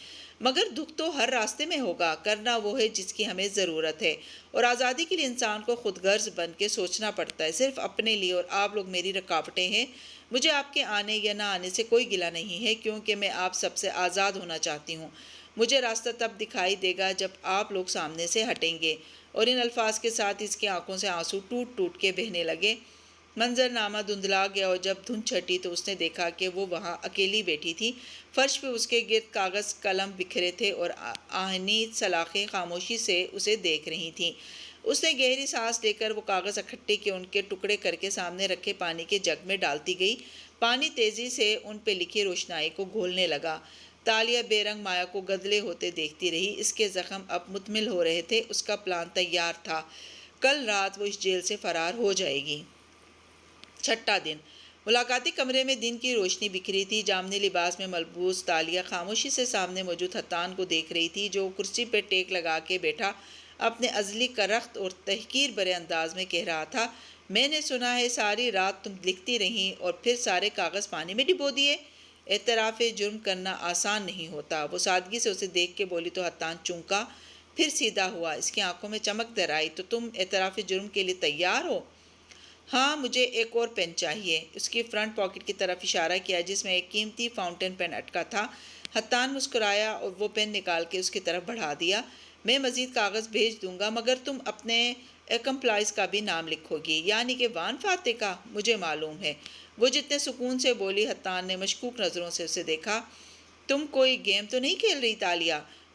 مگر دکھ تو ہر راستے میں ہوگا۔ کرنا وہ ہے جس کی ہمیں ضرورت ہے، اور آزادی کے لیے انسان کو خود غرض بن کے سوچنا پڑتا ہے، صرف اپنے لیے۔ اور آپ لوگ میری رکاوٹیں ہیں۔ مجھے آپ کے آنے یا نہ آنے سے کوئی گلہ نہیں ہے، کیونکہ میں آپ سب سے آزاد ہونا چاہتی ہوں۔ مجھے راستہ تب دکھائی دے گا جب آپ لوگ سامنے سے ہٹیں گے۔ اور ان الفاظ کے ساتھ اس کی آنکھوں سے آنسو ٹوٹ ٹوٹ کے بہنے لگے۔ منظرنامہ دھندلا گیا، اور جب دھند چھٹی تو اس نے دیکھا کہ وہ وہاں اکیلی بیٹھی تھی۔ فرش پہ اس کے گرد کاغذ قلم بکھرے تھے اور آہنی سلاخیں خاموشی سے اسے دیکھ رہی تھیں۔ اس نے گہری سانس لے کر وہ کاغذ اکٹھے کے ان کے ٹکڑے کر کے سامنے رکھے پانی کے جگ میں ڈالتی گئی۔ پانی تیزی سے ان پہ لکھی روشنائی کو گھولنے لگا۔ تالیہ بے رنگ مایا کو گدلے ہوتے دیکھتی رہی۔ اس کے زخم اب متمل ہو رہے تھے۔ اس کا پلان تیار تھا، کل رات وہ اس جیل سے فرار ہو جائے گی۔ چھٹا دن۔ ملاقاتی کمرے میں دن کی روشنی بکھری تھی۔ جامنی لباس میں ملبوس تالیہ خاموشی سے سامنے موجود حتان کو دیکھ رہی تھی، جو کرسی پہ ٹیک لگا کے بیٹھا اپنے ازلی کرخت اور تحقیر بھرے انداز میں کہہ رہا تھا، میں نے سنا ہے ساری رات تم لکھتی رہیں اور پھر سارے کاغذ پانی میں ڈبو دیے۔ اعتراف جرم کرنا آسان نہیں ہوتا۔ وہ سادگی سے اسے دیکھ کے بولی تو حتان چونکا، پھر سیدھا ہوا۔ اس کی آنکھوں میں چمک در آئی۔ تو تم اعتراف جرم کے لیے تیار ہو؟ ہاں، مجھے ایک اور پین چاہیے۔ اس کی فرنٹ پاکٹ کی طرف اشارہ کیا جس میں ایک قیمتی فاؤنٹین پین اٹکا تھا۔ حتان مسکرایا اور وہ پین نکال کے اس کی طرف بڑھا دیا۔ میں مزید کاغذ بھیج دوں گا، مگر تم اپنے ایکمپلائز کا بھی نام لکھو گی، یعنی کہ وان فاتح کا؟ مجھے معلوم ہے، وہ جتنے سکون سے بولی۔ حتان نے مشکوک نظروں سے اسے دیکھا۔ تم کوئی گیم تو نہیں کھیل رہی تالیہ؟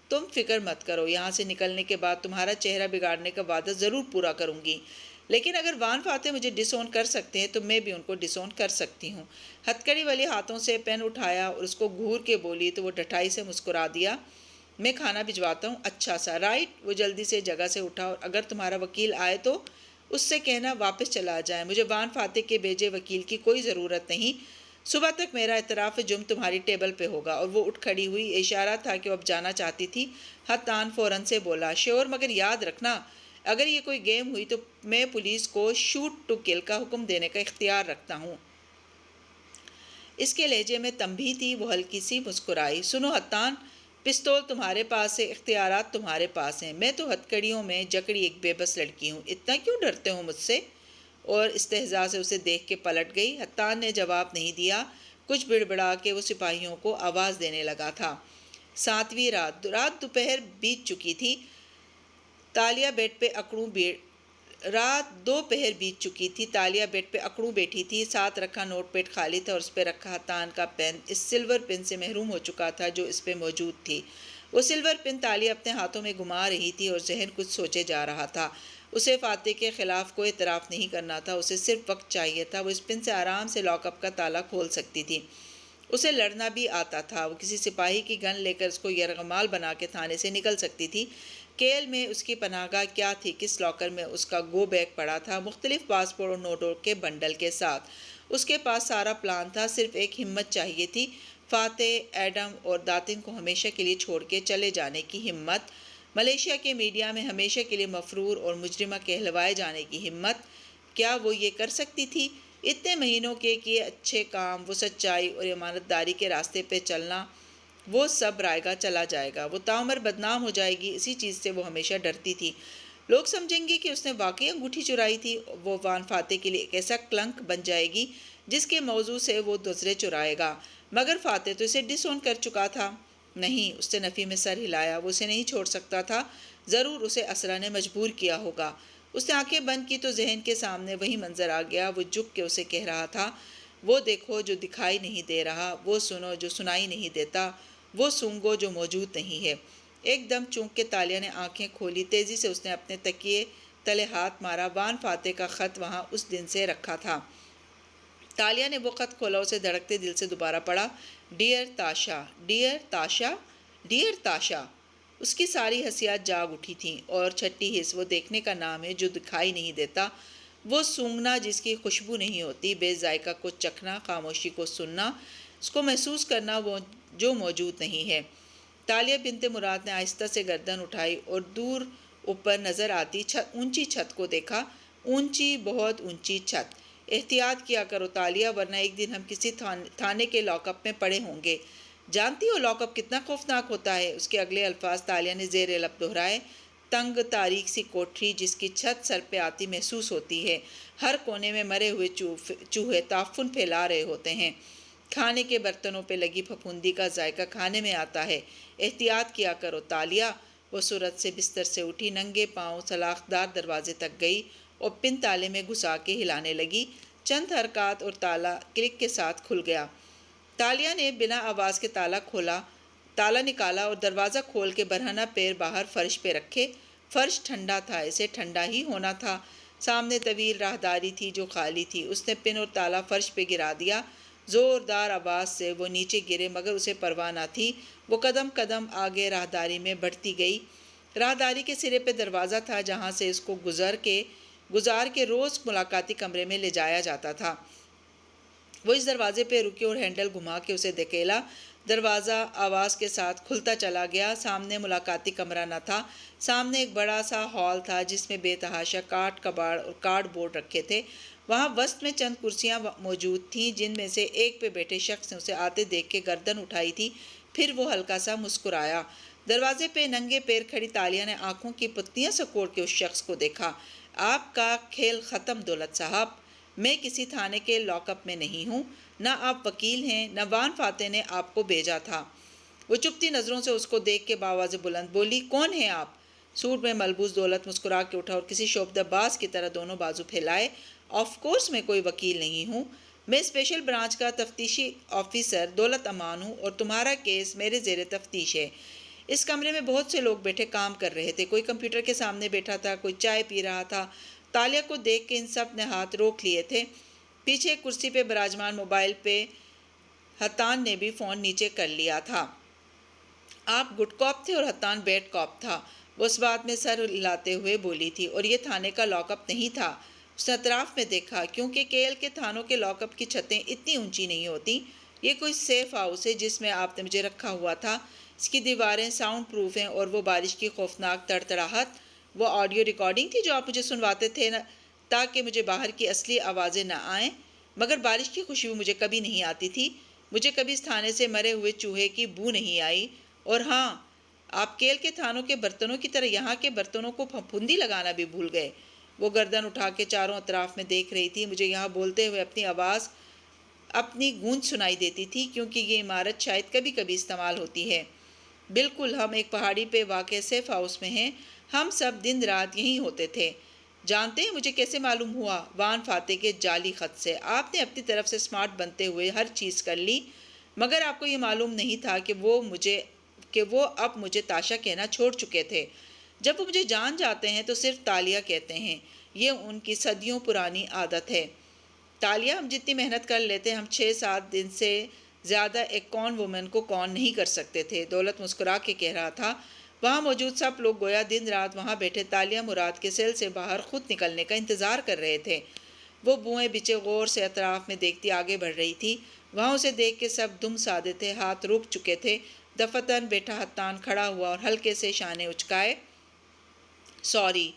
تم فکر مت کرو، یہاں سے نکلنے کے بعد تمہارا چہرہ بگاڑنے کا وعدہ ضرور پورا کروں گی، لیکن اگر وان فاتح مجھے ڈس اون کر سکتے ہیں تو میں بھی ان کو ڈس اون کر سکتی ہوں۔ ہتکڑی والی ہاتھوں سے پین اٹھایا اور اس کو گھور کے بولی تو وہ ڈٹائی سے مسکرا دیا۔ میں کھانا بھجواتا ہوں، اچھا سا، رائٹ؟ وہ جلدی سے جگہ سے اٹھا، اور اگر تمہارا وکیل آئے تو اس سے کہنا واپس چلا جائے، مجھے وان فاتح کے بھیجے وکیل کی کوئی ضرورت نہیں۔ صبح تک میرا اعتراف جرم تمہاری ٹیبل پہ ہوگا۔ اور وہ اٹھ کھڑی ہوئی، اشارہ تھا کہ وہ اب جانا چاہتی تھی۔ حتان فوراً سے بولا، شور مگر یاد رکھنا اگر یہ کوئی گیم ہوئی تو میں پولیس کو شوٹ ٹو کل کا حکم دینے کا اختیار رکھتا ہوں۔ اس کے لہجے میں تنبیہ تھی۔ وہ ہلکی سی مسکرائی۔ سنو حتان، پستول تمہارے پاس ہے، اختیارات تمہارے پاس ہیں، میں تو ہتھ کڑیوں میں جکڑی ایک بے بس لڑکی ہوں، اتنا کیوں ڈرتے ہو مجھ سے؟ اور استہزاء سے اسے دیکھ کے پلٹ گئی۔ حتان نے جواب نہیں دیا، کچھ بڑبڑا کے وہ سپاہیوں کو آواز دینے لگا تھا۔ 7ویں رات دوپہر بیت چکی تھی۔ تالیہ بیڈ پہ اکڑوں بیٹھی تھی۔ ساتھ رکھا نوٹ پیڈ خالی تھا اور اس پہ رکھا حتان کا پین اس سلور پن سے محروم ہو چکا تھا جو اس پہ موجود تھی۔ وہ سلور پن تالیہ اپنے ہاتھوں میں گھما رہی تھی اور ذہن کچھ سوچے جا رہا تھا۔ اسے فاتح کے خلاف کوئی اعتراف نہیں کرنا تھا، اسے صرف وقت چاہیے تھا۔ وہ اس پن سے آرام سے لاک اپ کا تالا کھول سکتی تھی۔ اسے لڑنا بھی آتا تھا۔ وہ کسی سپاہی کی گن لے کر اس کو یرغمال بنا کے تھانے سے نکل سکتی تھی۔ کیل میں اس کی پناہ گاہ کیا تھی؟ کس لاکر میں اس کا گو بیگ پڑا تھا مختلف پاسپورٹ اور نوٹوں کے بنڈل کے ساتھ؟ اس کے پاس سارا پلان تھا، صرف ایک ہمت چاہیے تھی۔ فاتح، ایڈم اور داتن کو ہمیشہ کے لیے چھوڑ کے چلے جانے کی ہمت، ملیشیا کے میڈیا میں ہمیشہ کے لیے مفرور اور مجرمہ کہلوائے جانے کی ہمت۔ کیا وہ یہ کر سکتی تھی؟ اتنے مہینوں کے کیے اچھے کام، وہ سچائی اور امانتداری کے راستے پہ چلنا، وہ سب رائے گا چلا جائے گا، وہ تاعمر بدنام ہو جائے گی۔ اسی چیز سے وہ ہمیشہ ڈرتی تھی، لوگ سمجھیں گے کہ اس نے واقعی انگوٹھی چرائی تھی۔ وہ وان فاتح کے لیے ایک ایسا کلنک بن جائے گی جس کے موضوع سے وہ نظریں چرائے گا۔ مگر فاتح تو اسے ڈس اون کر چکا تھا۔ نہیں، اس نے نفی میں سر ہلایا، وہ اسے نہیں چھوڑ سکتا تھا، ضرور اسے اسرا نے مجبور کیا ہوگا۔ اس نے آنکھیں بند کی تو ذہن کے سامنے وہی منظر آ گیا۔ وہ جھک کے اسے کہہ رہا تھا، وہ دیکھو جو دکھائی نہیں دے رہا، وہ سنو جو سنائی نہیں دیتا، وہ سونگھو جو موجود نہیں ہے۔ ایک دم چونک کے تالیہ نے آنکھیں کھولی۔ تیزی سے اس نے اپنے تکیے تلے ہاتھ مارا۔ وان فاتح کا خط وہاں اس دن سے رکھا تھا۔ تالیہ نے وہ خط کھولا، اسے دھڑکتے دل سے دوبارہ پڑھا۔ Dear تاشا، dear تاشا، dear تاشا۔ اس کی ساری حسیات جاگ اٹھی تھیں۔ اور چھٹی حص، وہ دیکھنے کا نام ہے جو دکھائی نہیں دیتا، وہ سونگھنا جس کی خوشبو نہیں ہوتی، بے ذائقہ کو چکھنا، خاموشی کو سننا، اس کو محسوس کرنا وہ جو موجود نہیں ہے۔ تالیہ بنت مراد نے آہستہ سے گردن اٹھائی اور دور اوپر نظر آتی اونچی چھت کو دیکھا۔ اونچی، بہت اونچی چھت۔ احتیاط کیا کرو تالیہ، ورنہ ایک دن ہم کسی تھانے کے لاک اپ میں پڑے ہوں گے۔ جانتی ہو لاک اپ کتنا خوفناک ہوتا ہے؟ اس کے اگلے الفاظ تالیہ نے زیر لب دہرائے۔ تنگ تاریک سی کوٹری جس کی چھت سر پہ آتی محسوس ہوتی ہے، ہر کونے میں مرے ہوئے چوہے تعفن پھیلا رہے ہوتے ہیں، کھانے کے برتنوں پہ لگی پھپھوندی کا ذائقہ کھانے میں آتا ہے۔ احتیاط کیا کرو تالیہ۔ وہ سرعت سے بستر سے اٹھی، ننگے پاؤں سلاخ دار دروازے تک گئی اور پن تالے میں گھسا کے ہلانے لگی۔ چند حرکات اور تالا کلک کے ساتھ کھل گیا۔ تالیہ نے بنا آواز کے تالا نکالا اور دروازہ کھول کے برہنہ پیر باہر فرش پہ رکھے۔ فرش ٹھنڈا تھا، اسے ٹھنڈا ہی ہونا تھا۔ سامنے طویل راہداری تھی جو خالی تھی۔ اس نے پن اور تالا فرش پہ گرا دیا۔ زوردار آواز سے وہ نیچے گرے مگر اسے پرواہ نہ تھی۔ وہ قدم قدم آگے راہداری میں بڑھتی گئی۔ راہداری کے سرے پہ دروازہ تھا جہاں سے اس کو گزار کے روز ملاقاتی کمرے میں لے جایا جاتا تھا۔ وہ اس دروازے پہ رکی اور ہینڈل گھما کے اسے دھکیلا۔ دروازہ آواز کے ساتھ کھلتا چلا گیا۔ سامنے ملاقاتی کمرہ نہ تھا، سامنے ایک بڑا سا ہال تھا جس میں بے تحاشا کاٹ کباڑ اور کارڈ بورڈ رکھے تھے۔ وہاں وسط میں چند کرسیاں موجود تھیں جن میں سے ایک پہ بیٹھے شخص نے اسے آتے دیکھ کے گردن اٹھائی تھی۔ پھر وہ ہلکا سا مسکرایا۔ دروازے پہ ننگے پیر کھڑی تالیہ نے آنکھوں کی پتیاں سکوڑ کے اس شخص کو دیکھا۔ آپ کا کھیل ختم دولت صاحب، میں کسی تھانے کے لاک اپ میں نہیں ہوں، نہ آپ وکیل ہیں، نہ وان فاتح نے آپ کو بھیجا تھا۔ وہ چپتی نظروں سے اس کو دیکھ کے باواز بلند بولی، کون ہیں آپ؟ سوٹ میں ملبوس دولت مسکرا کے اٹھا اور کسی شعبدہ باز کی طرح دونوں بازو پھیلائے۔ آف کورس میں کوئی وکیل نہیں ہوں، میں اسپیشل برانچ کا تفتیشی آفیسر دولت امان ہوں اور تمہارا کیس میرے زیر تفتیش ہے۔ اس کمرے میں بہت سے لوگ بیٹھے کام کر رہے تھے، کوئی کمپیوٹر کے سامنے بیٹھا تھا، کوئی چائے پی رہا تھا۔ تالیہ کو دیکھ کے ان سب نے ہاتھ روک لیے تھے۔ پیچھے کرسی پہ براجمان موبائل پہ حتان نے بھی فون نیچے کر لیا تھا۔ آپ گڈ کاپ تھے اور حتان بیڈ کاپ تھا، وہ اس بات میں سر ہلاتے ہوئے بولی تھی، اور یہ تھانے کا لاک اپ نہیں تھا۔ اس نے اطراف میں دیکھا، کیونکہ کیل کے تھانوں کے لاک اپ کی چھتیں اتنی اونچی نہیں ہوتی۔ یہ کوئی سیف ہاؤس ہے جس میں آپ نے مجھے رکھا ہوا تھا۔ اس کی دیواریں ساؤنڈ پروف ہیں اور وہ بارش کی خوفناک تڑتڑاہٹ وہ آڈیو ریکارڈنگ تھی جو آپ مجھے سنواتے تھے تاکہ مجھے باہر کی اصلی آوازیں نہ آئیں، مگر بارش کی خوشبو مجھے کبھی نہیں آتی تھی۔ مجھے کبھی اس تھانے سے مرے ہوئے چوہے کی بو نہیں آئی۔ اور ہاں، آپ کیل کے تھانوں کے برتنوں کی طرح یہاں کے برتنوں کو پھپھندی لگانا بھی بھول گئے۔ وہ گردن اٹھا کے چاروں اطراف میں دیکھ رہی تھی۔ مجھے یہاں بولتے ہوئے اپنی گونج سنائی دیتی تھی، کیونکہ یہ عمارت شاید کبھی کبھی استعمال ہوتی ہے۔ بالکل، ہم ایک پہاڑی پہ واقع سیف ہاؤس میں ہیں۔ ہم سب دن رات یہیں ہوتے تھے۔ جانتے ہیں مجھے کیسے معلوم ہوا؟ وان فاتح کے جعلی خط سے۔ آپ نے اپنی طرف سے سمارٹ بنتے ہوئے ہر چیز کر لی، مگر آپ کو یہ معلوم نہیں تھا کہ وہ اب مجھے تاشا کہنا چھوڑ چکے تھے۔ جب وہ مجھے جان جاتے ہیں تو صرف تالیہ کہتے ہیں۔ یہ ان کی صدیوں پرانی عادت ہے۔ تالیہ، ہم جتنی محنت کر لیتے ہم 6-7 دن سے زیادہ ایک کون وومن کو کون نہیں کر سکتے تھے۔ دولت مسکرا کے کہہ رہا تھا۔ وہاں موجود سب لوگ گویا دن رات وہاں بیٹھے تالیہ مراد کے سیل سے باہر خود نکلنے کا انتظار کر رہے تھے۔ وہ بوئیں بچے غور سے اطراف میں دیکھتی آگے بڑھ رہی تھی۔ وہاں اسے دیکھ کے سب دم سادے تھے، ہاتھ رک چکے تھے۔ دفتن بیٹھا حتان کھڑا ہوا اور ہلکے سے شانے اچکائے۔ سوری،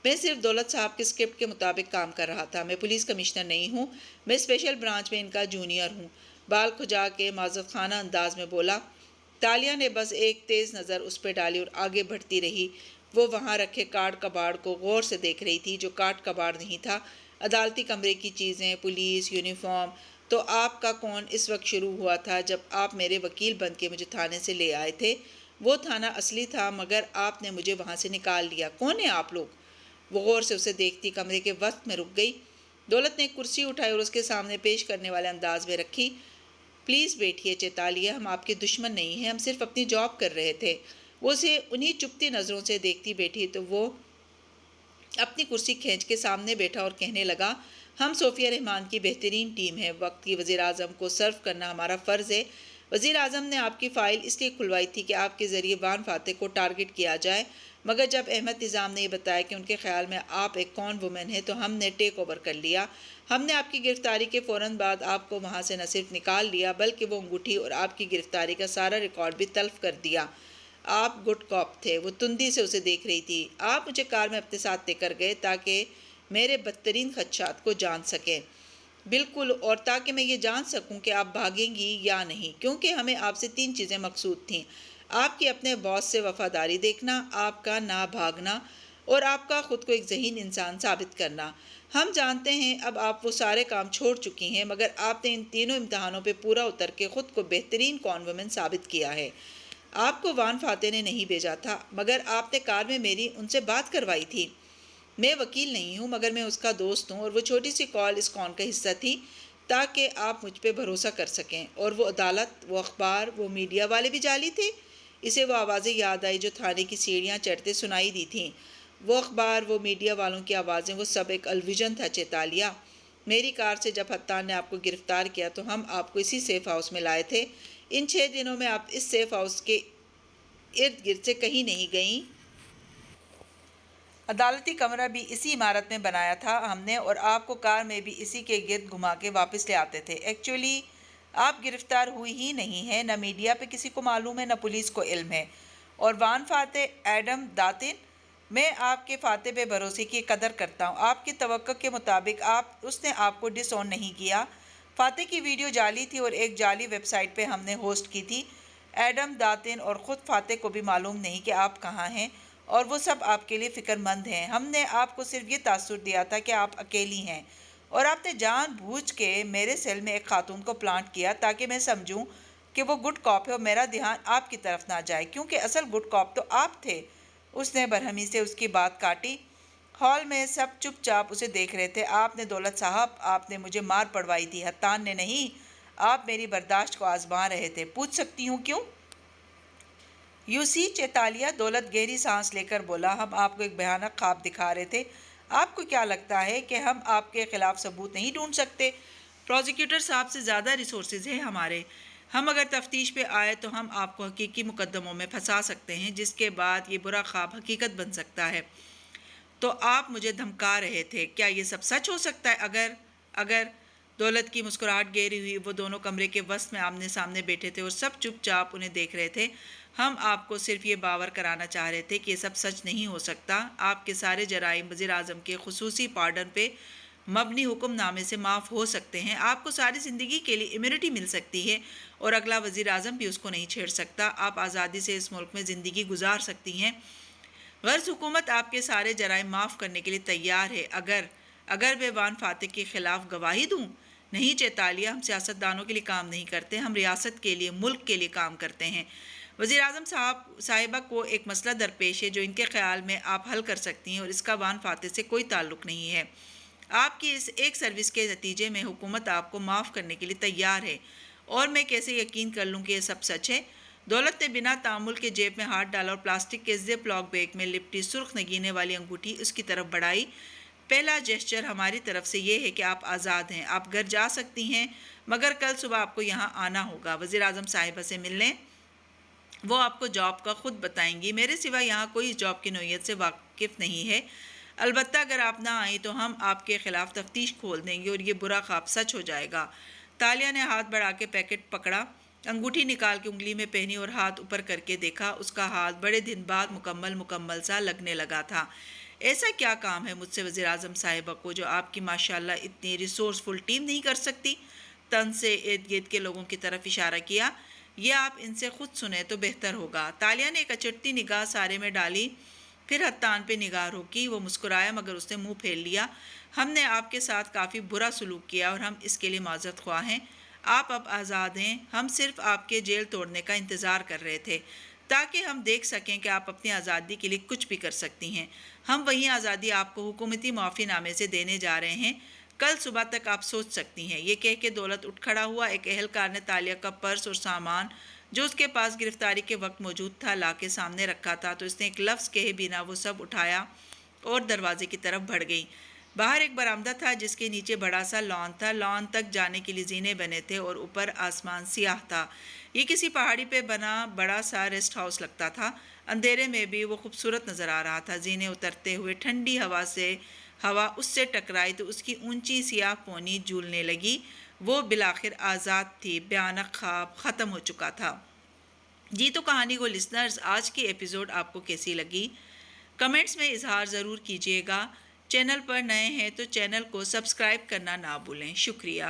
میں صرف دولت صاحب کے اسکرپٹ کے مطابق کام کر رہا تھا۔ میں پولیس کمشنر نہیں ہوں، میں اسپیشل برانچ میں ان کا جونیئر ہوں، بال کھجا کے معذرت خانہ انداز میں بولا۔ تالیہ نے بس ایک تیز نظر اس پہ ڈالی اور آگے بڑھتی رہی۔ وہ وہاں رکھے کاٹ کباڑ کو غور سے دیکھ رہی تھی، جو کاٹ کباڑ نہیں تھا، عدالتی کمرے کی چیزیں، پولیس یونیفارم۔ تو آپ کا کون اس وقت شروع ہوا تھا جب آپ میرے وکیل بن کے مجھے تھانے سے لے آئے تھے۔ وہ تھانہ اصلی تھا، مگر آپ نے مجھے وہاں سے نکال لیا۔ کون ہیں آپ لوگ؟ وہ غور سے اسے دیکھتی کمرے کے وسط میں رک گئی۔ دولت نے ایک کرسی اٹھائی اور اس کے سامنے پیش کرنے والے انداز میں رکھی۔ پلیز بیٹھیے چیتالیہ، ہم آپ کے دشمن نہیں ہیں، ہم صرف اپنی جاب کر رہے تھے۔ وہ اسے انہی چپتی نظروں سے دیکھتی بیٹھی تو وہ اپنی کرسی کھینچ کے سامنے بیٹھا اور کہنے لگا، ہم صوفیہ رحمان کی بہترین ٹیم ہے۔ وقت کی وزیراعظم کو سرو کرنا ہمارا فرض ہے۔ وزیراعظم نے آپ کی فائل اس لیے کھلوائی تھی کہ آپ کے ذریعے وان فاتح کو ٹارگٹ کیا جائے، مگر جب احمد نظام نے یہ بتایا کہ ان کے خیال میں آپ ایک کون وومن ہیں تو ہم نے ٹیک اوور کر لیا۔ ہم نے آپ کی گرفتاری کے فوراً بعد آپ کو وہاں سے نہ صرف نکال لیا بلکہ وہ انگوٹھی اور آپ کی گرفتاری کا سارا ریکارڈ بھی تلف کر دیا۔ آپ گڈ کاپ تھے۔ وہ تندی سے اسے دیکھ رہی تھی۔ آپ مجھے کار میں اپنے ساتھ لے کر گئے تاکہ میرے بدترین خدشات کو جان سکیں۔ بالکل، اور تاکہ میں یہ جان سکوں کہ آپ بھاگیں گی یا نہیں، کیونکہ ہمیں آپ سے 3 چیزیں مقصود تھیں: آپ کی اپنے باس سے وفاداری دیکھنا، آپ کا نہ بھاگنا اور آپ کا خود کو ایک ذہین انسان ثابت کرنا۔ ہم جانتے ہیں اب آپ وہ سارے کام چھوڑ چکی ہیں، مگر آپ نے ان تینوں امتحانوں پہ پورا اتر کے خود کو بہترین کون وومن ثابت کیا ہے۔ آپ کو وان فاتح نے نہیں بھیجا تھا، مگر آپ نے کار میں میری ان سے بات کروائی تھی۔ میں وکیل نہیں ہوں، مگر میں اس کا دوست ہوں، اور وہ چھوٹی سی کال اس کون کا حصہ تھی تاکہ آپ مجھ پہ بھروسہ کر سکیں۔ اور وہ عدالت، وہ اخبار، وہ میڈیا والے بھی جعلی تھے؟ اسے وہ آوازیں یاد آئی جو تھانے کی سیڑھیاں چڑھتے سنائی دی تھیں۔ وہ اخبار، وہ میڈیا والوں کی آوازیں، وہ سب ایک الویژن تھا چیتالیہ۔ میری کار سے جب حتان نے آپ کو گرفتار کیا تو ہم آپ کو اسی سیف ہاؤس میں لائے تھے۔ ان 6 دنوں میں آپ اس سیف ہاؤس کے ارد گرد سے کہیں نہیں گئیں۔ عدالتی کمرہ بھی اسی عمارت میں بنایا تھا ہم نے، اور آپ کو کار میں بھی اسی کے گرد گھما کے واپس لے آتے تھے۔ ایکچولی آپ گرفتار ہوئی ہی نہیں ہیں، نہ میڈیا پہ کسی کو معلوم ہے، نہ پولیس کو علم ہے۔ اور وان فاتح، ایڈم داتن، میں آپ کے فاتح پہ بھروسے کی قدر کرتا ہوں۔ آپ کی توقع کے مطابق اس نے آپ کو ڈس اون نہیں کیا۔ فاتح کی ویڈیو جعلی تھی اور ایک جعلی ویب سائٹ پہ ہم نے ہوسٹ کی تھی۔ ایڈم داتن اور خود فاتح کو بھی معلوم نہیں کہ آپ کہاں ہیں، اور وہ سب آپ کے لیے فکر مند ہیں۔ ہم نے آپ کو صرف یہ تاثر دیا تھا کہ آپ اکیلی ہیں، اور آپ نے جان بوجھ کے میرے سیل میں ایک خاتون کو پلانٹ کیا تاکہ میں سمجھوں کہ وہ گڈ کاپ ہے اور میرا دھیان آپ کی طرف نہ جائے، کیونکہ اصل گڈ کاپ تو آپ تھے۔ اس نے برہمی سے اس کی بات کاٹی۔ ہال میں سب چپ چاپ اسے دیکھ رہے تھے۔ آپ نے دولت صاحب، آپ نے مجھے مار پڑوائی تھی، حتان نے نہیں۔ آپ میری برداشت کو آزما رہے تھے۔ پوچھ سکتی ہوں کیوں؟ یو سی چیتالیہ، دولت گہری سانس لے کر بولا، ہم آپ کو ایک بھیانک خواب دکھا رہے تھے۔ آپ کو کیا لگتا ہے کہ ہم آپ کے خلاف ثبوت نہیں ڈھونڈ سکتے؟ پروزیکیوٹر صاحب سے زیادہ ریسورسز ہیں ہمارے۔ ہم اگر تفتیش پہ آئے تو ہم آپ کو حقیقی مقدموں میں پھنسا سکتے ہیں، جس کے بعد یہ برا خواب حقیقت بن سکتا ہے۔ تو آپ مجھے دھمکا رہے تھے، کیا یہ سب سچ ہو سکتا ہے؟ اگر دولت کی مسکراہٹ گہری ہوئی۔ وہ دونوں کمرے کے وسط میں آمنے سامنے بیٹھے تھے اور سب چپ چاپ انہیں دیکھ رہے تھے۔ ہم آپ کو صرف یہ باور کرانا چاہ رہے تھے کہ یہ سب سچ نہیں ہو سکتا۔ آپ کے سارے جرائم وزیر اعظم کے خصوصی پارڈن پہ مبنی حکم نامے سے معاف ہو سکتے ہیں۔ آپ کو ساری زندگی کے لیے امیونٹی مل سکتی ہے اور اگلا وزیر اعظم بھی اس کو نہیں چھیڑ سکتا۔ آپ آزادی سے اس ملک میں زندگی گزار سکتی ہیں۔ غرض حکومت آپ کے سارے جرائم معاف کرنے کے لیے تیار ہے، اگر میں وان فاتح کے خلاف گواہی دوں۔ نہیں چیتالیہ، ہم سیاستدانوں کے لیے کام نہیں کرتے، ہم ریاست کے لیے، ملک کے لیے کام کرتے ہیں۔ وزیر اعظم صاحبہ کو ایک مسئلہ درپیش ہے جو ان کے خیال میں آپ حل کر سکتی ہیں اور اس کا وان فاتح سے کوئی تعلق نہیں ہے۔ آپ کی اس ایک سروس کے نتیجے میں حکومت آپ کو معاف کرنے کے لیے تیار ہے، اور میں کیسے یقین کر لوں کہ یہ سب سچ ہے؟ دولت نے بنا تعامل کے جیب میں ہاتھ ڈالا اور پلاسٹک کے زپ لاک بیگ میں لپٹی سرخ نگینے والی انگوٹھی اس کی طرف بڑھائی۔ پہلا جیسچر ہماری طرف سے یہ ہے کہ آپ آزاد ہیں، آپ گھر جا سکتی ہیں، مگر کل صبح آپ کو یہاں آنا ہوگا وزیر اعظم صاحبہ سے ملنے۔ وہ آپ کو جاب کا خود بتائیں گی، میرے سوا یہاں کوئی اس جاب کی نوعیت سے واقف نہیں ہے۔ البتہ اگر آپ نہ آئیں تو ہم آپ کے خلاف تفتیش کھول دیں گے اور یہ برا خواب سچ ہو جائے گا۔ تالیہ نے ہاتھ بڑھا کے پیکٹ پکڑا، انگوٹھی نکال کے انگلی میں پہنی اور ہاتھ اوپر کر کے دیکھا۔ اس کا ہاتھ بڑے دن بعد مکمل سا لگنے لگا تھا۔ ایسا کیا کام ہے مجھ سے وزیر اعظم صاحبہ کو جو آپ کی ماشاءاللہ اتنی ریسورسفل ٹیم نہیں کر سکتی؟ تن سے ارد گرد کے لوگوں کی طرف اشارہ کیا۔ یہ آپ ان سے خود سنیں تو بہتر ہوگا۔ تالیہ نے ایک اچٹتی نگاہ سارے میں ڈالی، پھر حتان پہ نگاہ روکی۔ وہ مسکرایا مگر اس نے منہ پھیر لیا۔ ہم نے آپ کے ساتھ کافی برا سلوک کیا اور ہم اس کے لیے معذرت خواہ ہیں۔ آپ اب آزاد ہیں، ہم صرف آپ کے جیل توڑنے کا انتظار کر رہے تھے تاکہ ہم دیکھ سکیں کہ آپ اپنی آزادی کے لیے کچھ بھی کر سکتی ہیں۔ ہم وہی آزادی آپ کو حکومتی معافی نامے سے دینے جا رہے ہیں، کل صبح تک آپ سوچ سکتی ہیں۔ یہ کہہ کے دولت اٹھ کھڑا ہوا۔ ایک اہلکار نے تالیہ کا پرس اور سامان جو اس کے پاس گرفتاری کے وقت موجود تھا لا کے سامنے رکھا تھا، تو اس نے ایک لفظ کہے بنا وہ سب اٹھایا اور دروازے کی طرف بڑھ گئی۔ باہر ایک برآمدہ تھا جس کے نیچے بڑا سا لان تھا۔ لان تک جانے کے لیے زینے بنے تھے اور اوپر آسمان سیاہ تھا۔ یہ کسی پہاڑی پہ بنا بڑا سا ریسٹ ہاؤس لگتا تھا۔ اندھیرے میں بھی وہ خوبصورت نظر آ رہا تھا۔ زینے اترتے ہوئے ٹھنڈی ہوا اس سے ٹکرائی تو اس کی اونچی سیاہ پونی جھولنے لگی۔ وہ بالآخر آزاد تھی، بھیانک خواب ختم ہو چکا تھا۔ جی تو کہانی کو لسنرز، آج کی ایپیسوڈ آپ کو کیسی لگی؟ کمنٹس میں اظہار ضرور کیجیے گا۔ چینل پر نئے ہیں تو چینل کو سبسکرائب کرنا نہ بھولیں۔ شکریہ۔